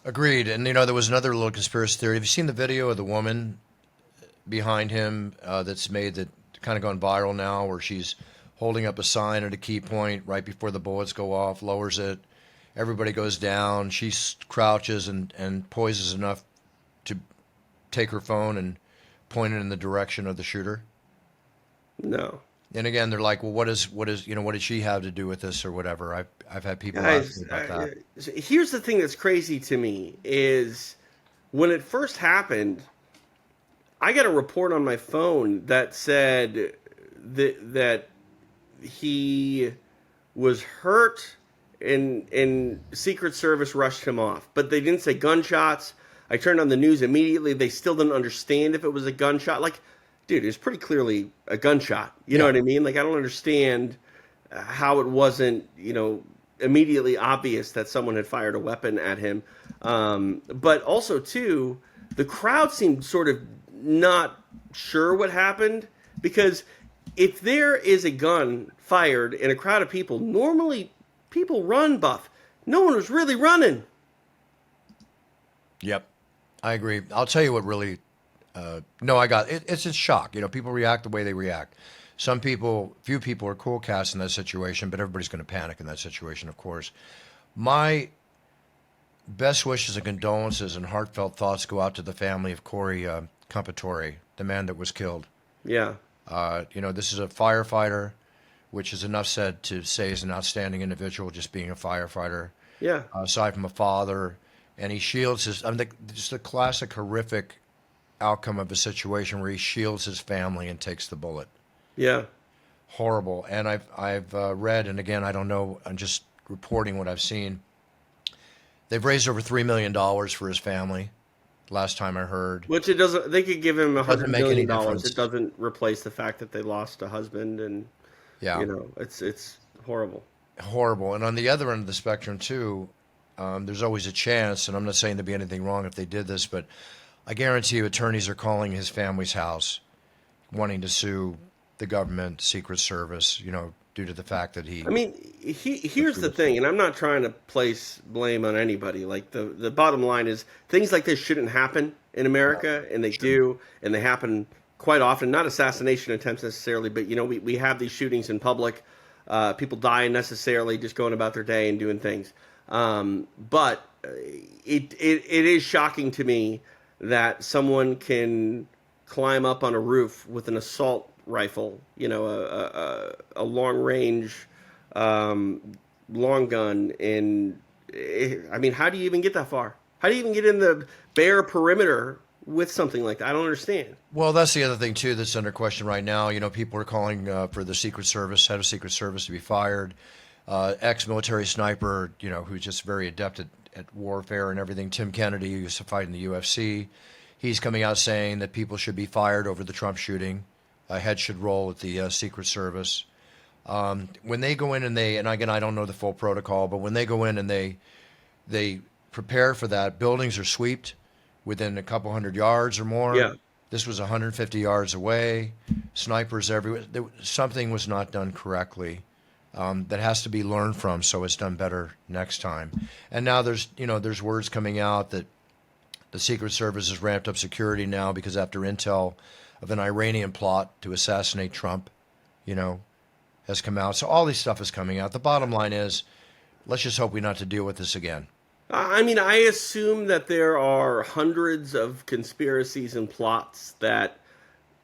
Agreed. And, there was another little conspiracy theory. Have you seen the video of the woman behind him that's kind of gone viral now, where she's holding up a sign at a key point right before the bullets go off, lowers it, everybody goes down, she crouches and poises enough to take her phone and point it in the direction of the shooter? No. And again, they're like, well, what did she have to do with this or whatever? I've had people ask me about that. Here's the thing that's crazy to me is when it first happened, I got a report on my phone that said that he was hurt and Secret Service rushed him off. But they didn't say gunshots. I turned on the news immediately. They still didn't understand if it was a gunshot. Like, dude, it's pretty clearly a gunshot. You know what I mean? Like, I don't understand how it wasn't, immediately obvious that someone had fired a weapon at him. But also, too, the crowd seemed sort of not sure what happened, because if there is a gun fired in a crowd of people, normally people run, Buff. No one was really running. Yep, I agree. I'll tell you what really... no, I got it. It's a shock. People react the way they react. Few people are cool cats in that situation, but everybody's going to panic in that situation, of course. My best wishes and condolences and heartfelt thoughts go out to the family of Corey Compatore, the man that was killed. Yeah. This is a firefighter, which is enough said to say is an outstanding individual, just being a firefighter. Yeah. Aside from a father, and he shields his. Just a classic horrific outcome of a situation where he shields his family and takes the bullet. Yeah. Horrible. And I've read, and again, I don't know, I'm just reporting what I've seen. They've raised over $3 million for his family, last time I heard. Which it doesn't, they could give him $100 million. Difference. It doesn't replace the fact that they lost a husband, and it's horrible. Horrible. And on the other end of the spectrum too, there's always a chance, and I'm not saying there'd be anything wrong if they did this, but I guarantee you attorneys are calling his family's house wanting to sue the government, Secret Service, due to the fact that he... I mean, here's the thing, and I'm not trying to place blame on anybody. Like, the bottom line is things like this shouldn't happen in America, and they do, and they happen quite often. Not assassination attempts necessarily, but, we have these shootings in public. People die unnecessarily just going about their day and doing things. But it is shocking to me that someone can climb up on a roof with an assault rifle, a long range, long gun. And I mean, how do you even get that far? How do you even get in the bare perimeter with something like that? I don't understand. Well, that's the other thing too that's under question right now. People are calling for the Secret Service, head of Secret Service, to be fired. Ex-military sniper, who's just very adept at warfare and everything. Tim Kennedy, who used to fight in the UFC, he's coming out saying that people should be fired over the Trump shooting. Head should roll at the Secret Service. When they go in and again, I don't know the full protocol, but when they go in and they prepare for that, buildings are swept within a couple hundred yards or more. Yeah. This was 150 yards away, snipers everywhere. Something was not done correctly. That has to be learned from, so it's done better next time. And now there's words coming out that the Secret Service has ramped up security now because after intel of an Iranian plot to assassinate Trump, has come out. So all this stuff is coming out. The bottom line is, let's just hope we not to deal with this again. I mean, I assume that there are hundreds of conspiracies and plots that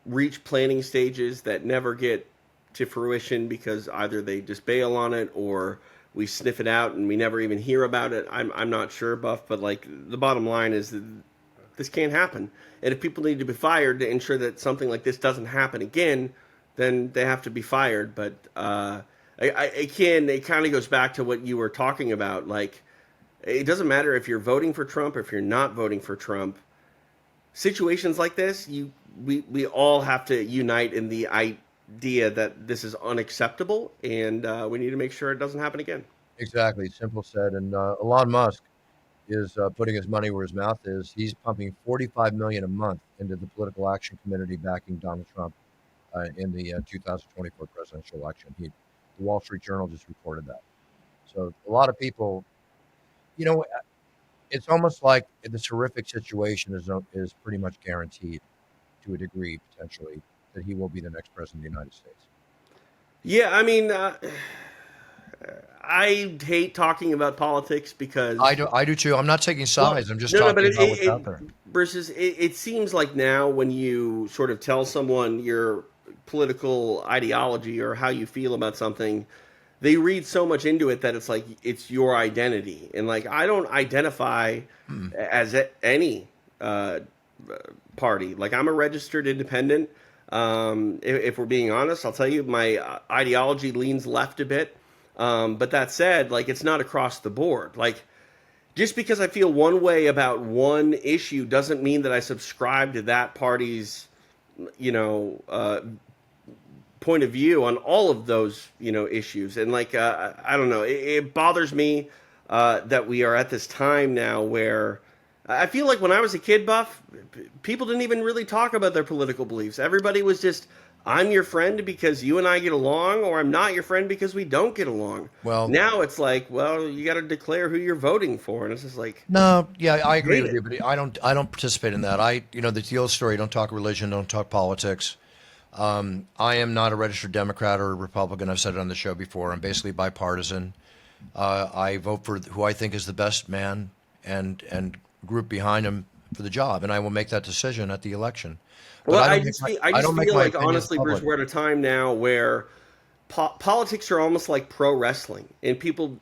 reach planning stages that never get to fruition because either they just bail on it or we sniff it out and we never even hear about it. I'm not sure, Buff, but like the bottom line is that this can't happen. And if people need to be fired to ensure that something like this doesn't happen again, then they have to be fired. But it kind of goes back to what you were talking about. Like, it doesn't matter if you're voting for Trump or if you're not voting for Trump. Situations like this, we all have to unite in the idea that this is unacceptable, and we need to make sure it doesn't happen again. Exactly, simple said. And Elon Musk is putting his money where his mouth is. He's pumping $45 million a month into the Political Action Committee backing Donald Trump in the 2024 presidential election. The Wall Street Journal just reported that. So a lot of people, it's almost like this horrific situation is pretty much guaranteed to a degree, potentially, that he will be the next president of the United States. Yeah, I mean, I hate talking about politics because I do too. I'm not taking sides. I'm just talking about what's out there. Versus, it seems like now when you sort of tell someone your political ideology or how you feel about something, they read so much into it that it's like it's your identity. And like, I don't identify as any party. Like, I'm a registered independent. If we're being honest, I'll tell you my ideology leans left a bit. But that said, like, it's not across the board. Like, just because I feel one way about one issue doesn't mean that I subscribe to that party's, point of view on all of those, issues. And like, I don't know, it bothers me that we are at this time now where I feel like when I was a kid, Buff, people didn't even really talk about their political beliefs. Everybody was just, I'm your friend because you and I get along, or I'm not your friend because we don't get along. Well, now it's like, well, you got to declare who you're voting for, and it's just like, no, yeah, I agree with you, but I don't participate in that. The old story: don't talk religion, don't talk politics. I am not a registered Democrat or a Republican. I've said it on the show before. I'm basically bipartisan. I vote for who I think is the best man and group behind him for the job, and I will make that decision at the election. Well, I just feel like, honestly, Bruce, we're at a time now where politics are almost like pro wrestling, and people,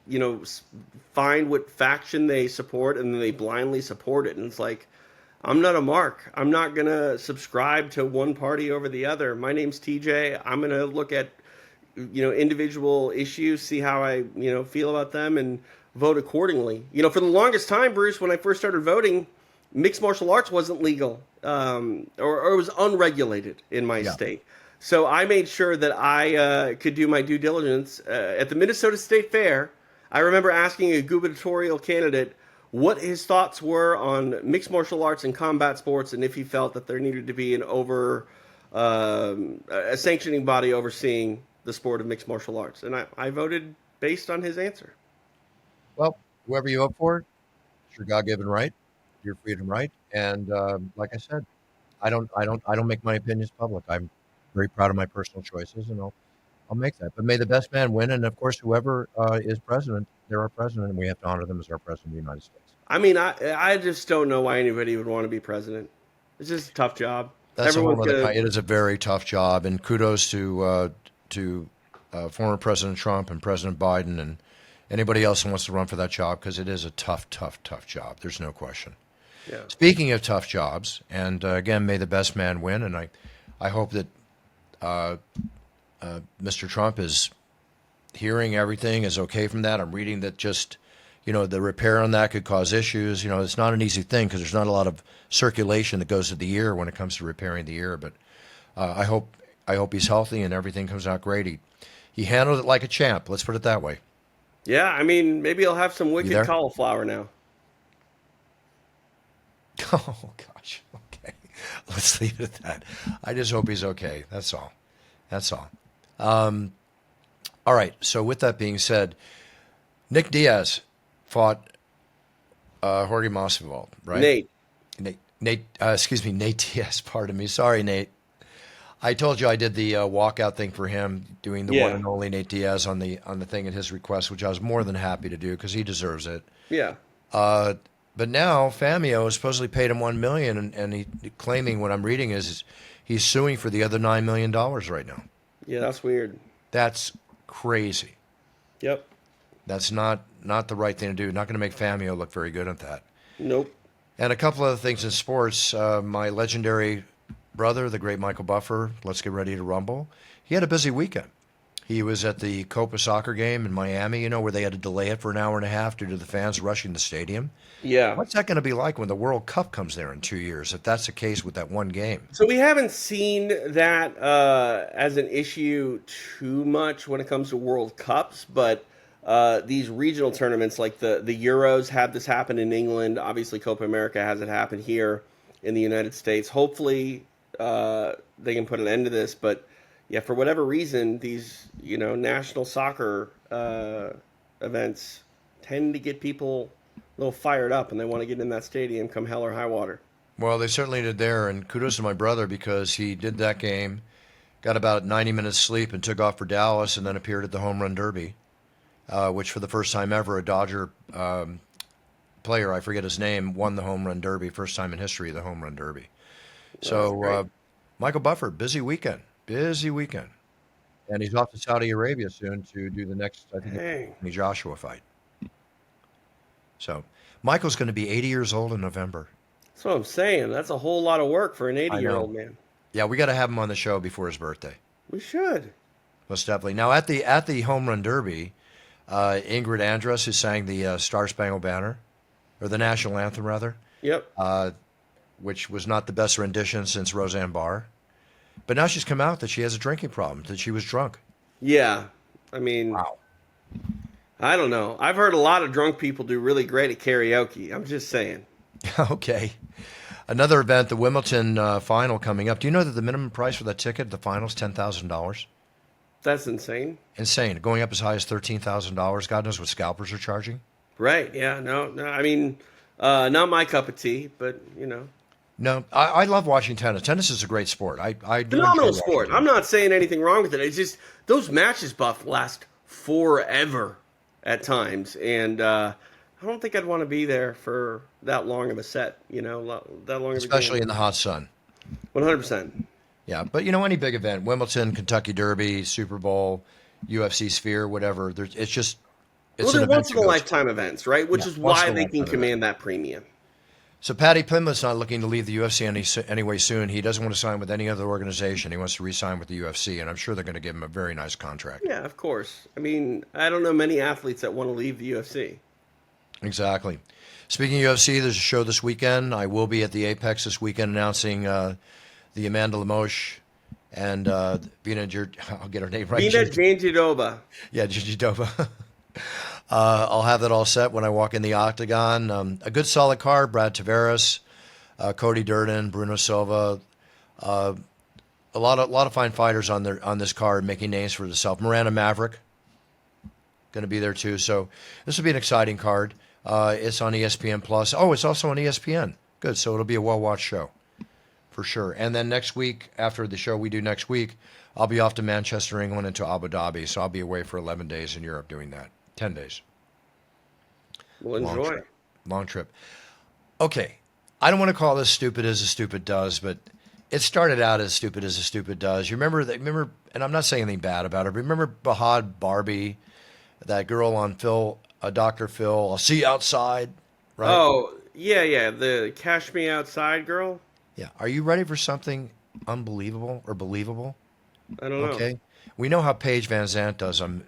find what faction they support, and then they blindly support it. And it's like, I'm not a mark. I'm not going to subscribe to one party over the other. My name's TJ. I'm going to look at, individual issues, see how I, feel about them, and vote accordingly. For the longest time, Bruce, when I first started voting, mixed martial arts wasn't legal, or it was unregulated in my state. So I made sure that I could do my due diligence. At the Minnesota State Fair, I remember asking a gubernatorial candidate what his thoughts were on mixed martial arts and combat sports, and if he felt that there needed to be a sanctioning body overseeing the sport of mixed martial arts. And I voted based on his answer. Well, whoever you vote for, it's your God-given right, your freedom right. And like I said, I don't make my opinions public. I'm very proud of my personal choices, and I'll make that. But may the best man win, and of course, whoever is president, they're our president, and we have to honor them as our president of the United States. I mean, I just don't know why anybody would want to be president. It's just a tough job. That's it is a very tough job, and kudos to former President Trump and President Biden and anybody else who wants to run for that job, because it is a tough job. There's no question. Yeah. Speaking of tough jobs, and again, may the best man win, and I hope that Mr. Trump is hearing everything, is okay from that. I'm reading that just, the repair on that could cause issues. It's not an easy thing because there's not a lot of circulation that goes to the ear when it comes to repairing the ear. But I hope he's healthy and everything comes out great. He handled it like a champ. Let's put it that way. Yeah, I mean, maybe he'll have some You wicked there? cauliflower now. Oh, gosh. Okay. Let's leave it at that. I just hope he's okay. That's all. That's all. All right. So with that being said, Nick Diaz fought Jorge Masvidal, right? Nate. Excuse me, Nate Diaz. Pardon me. Sorry, Nate. I told you I did the walkout thing for him, doing the one Yeah. and only Nate Diaz on the thing at his request, which I was more than happy to do because he deserves it. Yeah. But now Famio has supposedly paid him $1 million, and he claiming what I'm reading is he's suing for the other $9 million right now. Yeah, that's weird. That's crazy. Yep. That's not the right thing to do. Not going to make Famio look very good at that. Nope. And a couple other things in sports. My legendary brother, the great Michael Buffer, let's get ready to rumble. He had a busy weekend. He was at the Copa soccer game in Miami, where they had to delay it for an hour and a half due to the fans rushing the stadium. Yeah. What's that going to be like when the World Cup comes there in 2 years, if that's the case with that one game? So we haven't seen that as an issue too much when it comes to World Cups, but these regional tournaments like the Euros had this happen in England. Obviously, Copa America has it happen here in the United States. Hopefully, they can put an end to this. But yeah, for whatever reason, these national soccer events tend to get people a little fired up, and they want to get in that stadium come hell or high water. Well, they certainly did there, and kudos to my brother because he did that game, got about 90 minutes sleep, and took off for Dallas, and then appeared at the Home Run Derby, which for the first time ever, a Dodger player, I forget his name, won the Home Run Derby, first time in history of the Home Run Derby. So, Michael Buffer, busy weekend. And he's off to Saudi Arabia soon to do the next, I think, the Joshua fight. So, Michael's going to be 80 years old in November. That's what I'm saying. That's a whole lot of work for an I know. 80-year-old man. Yeah, we got to have him on the show before his birthday. We should. Most definitely. Now, at the Home Run Derby, Ingrid Andress, who sang the Star Spangled Banner, or the national anthem, rather. Yep. Which was not the best rendition since Roseanne Barr. But now she's come out that she has a drinking problem, that she was drunk. Yeah. I mean, wow. I don't know. I've heard a lot of drunk people do really great at karaoke. I'm just saying. Okay. Another event, the Wimbledon final coming up. Do you know that the minimum price for that ticket, the final, is $10,000? That's insane. Insane. Going up as high as $13,000. God knows what scalpers are charging. Right. Yeah. No. I mean, not my cup of tea, but No, I love watching tennis. Tennis is a great sport. I do phenomenal enjoy sport. watching I'm not saying anything wrong with it. It's just those matches, Buff, last forever at times, and I don't think I'd want to be there for that long of a set. That long, especially in the hot sun. 100%. Yeah, but any big event, Wimbledon, Kentucky Derby, Super Bowl, UFC Sphere, whatever. It's just they're once in a lifetime events, right? Which is why they can command that premium. So Paddy Pimblett's not looking to leave the UFC anyway soon. He doesn't want to sign with any other organization. He wants to re-sign with the UFC, and I'm sure they're going to give him a very nice contract. Yeah, of course. I mean, I don't know many athletes that want to leave the UFC. Exactly. Speaking of UFC, there's a show this weekend. I will be at the Apex this weekend announcing the Amanda Lemos and Bina, I'll get her name right. Bina Jandiroba. Yeah, Jandiroba. I'll have that all set when I walk in the octagon. A good solid card: Brad Tavares, Cody Durden, Bruno Silva. A lot of fine fighters on this card, making names for themselves. Miranda Maverick going to be there too. So this will be an exciting card. It's on ESPN Plus. Oh, it's also on ESPN. Good. So it'll be a well-watched show for sure. And then next week, after the show we do next week, I'll be off to Manchester, England, and to Abu Dhabi. So I'll be away for 11 days in Europe doing that. 10 days. We'll enjoy. Long trip. Okay. I don't want to call this stupid as a stupid does, but it started out as stupid as a stupid does. You remember, and I'm not saying anything bad about her, but remember Bahad Barbie, that girl on Dr. Phil, I'll see you outside, right? Oh, yeah, the Cash Me Outside girl? Yeah. Are you ready for something unbelievable or believable? I don't know. Okay. We know how Paige Van Zandt does on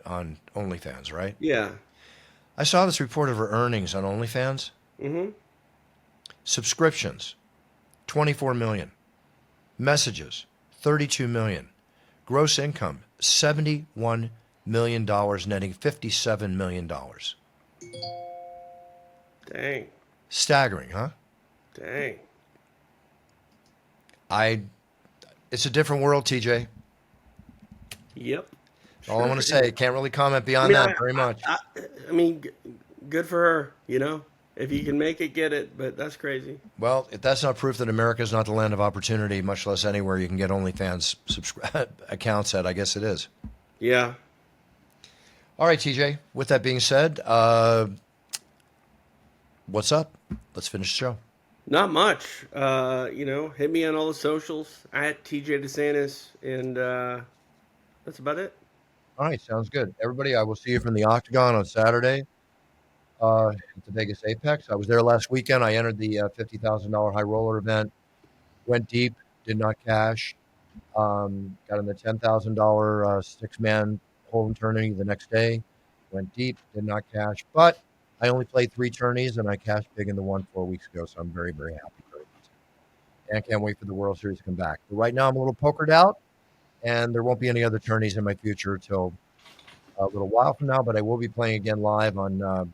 OnlyFans, right? Yeah. I saw this report of her earnings on OnlyFans. Mm-hmm. Subscriptions, 24 million. Messages, 32 million. Gross income, $71 million, netting $57 million. Dang. Staggering, huh? Dang. It's a different world, TJ. Yep. All I want to say. Can't really comment I beyond mean, that very much. I mean, good for her. You know, if you can make it, get it. But that's crazy. Well, if that's not proof that America is not the land of opportunity, much less anywhere you can get OnlyFans accounts at, I guess it is. Yeah. All right, TJ. With that being said, what's up? Let's finish the show. Not much. You know, hit me on all the socials at TJ DeSantis, and that's about it. All right, sounds good. Everybody, I will see you from the Octagon on Saturday at the Vegas Apex. I was there last weekend. I entered the $50,000 high roller event, went deep, did not cash. Got in the $10,000 six-man hold'em tourney the next day, went deep, did not cash. But I only played 3 tourneys, and I cashed big in the one 4 weeks ago, so I'm very, very happy. And I can't wait for the World Series to come back. But right now, I'm a little pokered out, and there won't be any other tourneys in my future till a little while from now. But I will be playing again live on the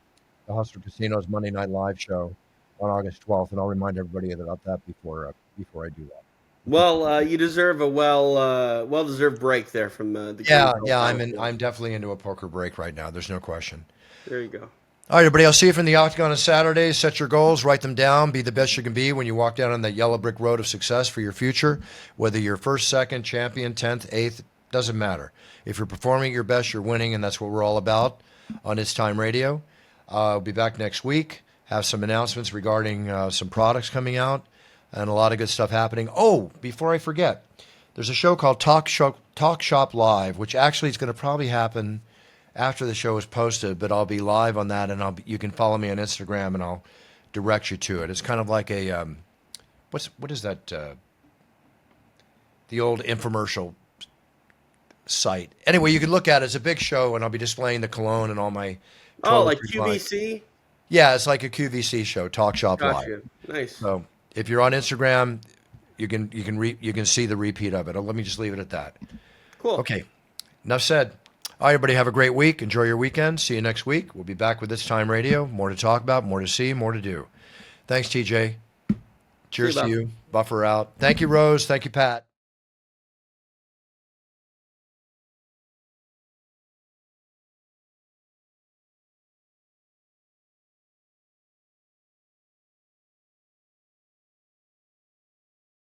Hustler Casino's Monday Night Live show on August 12th, and I'll remind everybody about that before I do that. Well, you deserve a well-deserved break there from the yeah. I'm definitely into a poker break right now. There's no question. There you go. All right, everybody. I'll see you from the Octagon on Saturday. Set your goals, write them down, be the best you can be when you walk down on that yellow brick road of success for your future. Whether you're first, second, champion, 10th, 8th, doesn't matter. If you're performing at your best, you're winning, and that's what we're all about on It's Time Radio. We'll be back next week. Have some announcements regarding some products coming out and a lot of good stuff happening. Oh, before I forget, there's a show called Talk Shop Live, which actually is going to probably happen after the show is posted, but I'll be live on that, and you can follow me on Instagram, and I'll direct you to it. It's kind of like a what is that? The old infomercial site. Anyway, you can look at it. It's a big show, and I'll be displaying the cologne and all my. Oh, like QVC? Yeah, it's like a QVC show, Talk Shop Gotcha. Live. Nice. So if you're on Instagram, you can see the repeat of it. Let me just leave it at that. Cool. Okay, enough said. All right, everybody, have a great week. Enjoy your weekend. See you next week. We'll be back with This Time Radio. More to talk about, more to see, more to do. Thanks, TJ. Cheers to you. Buffer out. Thank you, Rose. Thank you, Pat.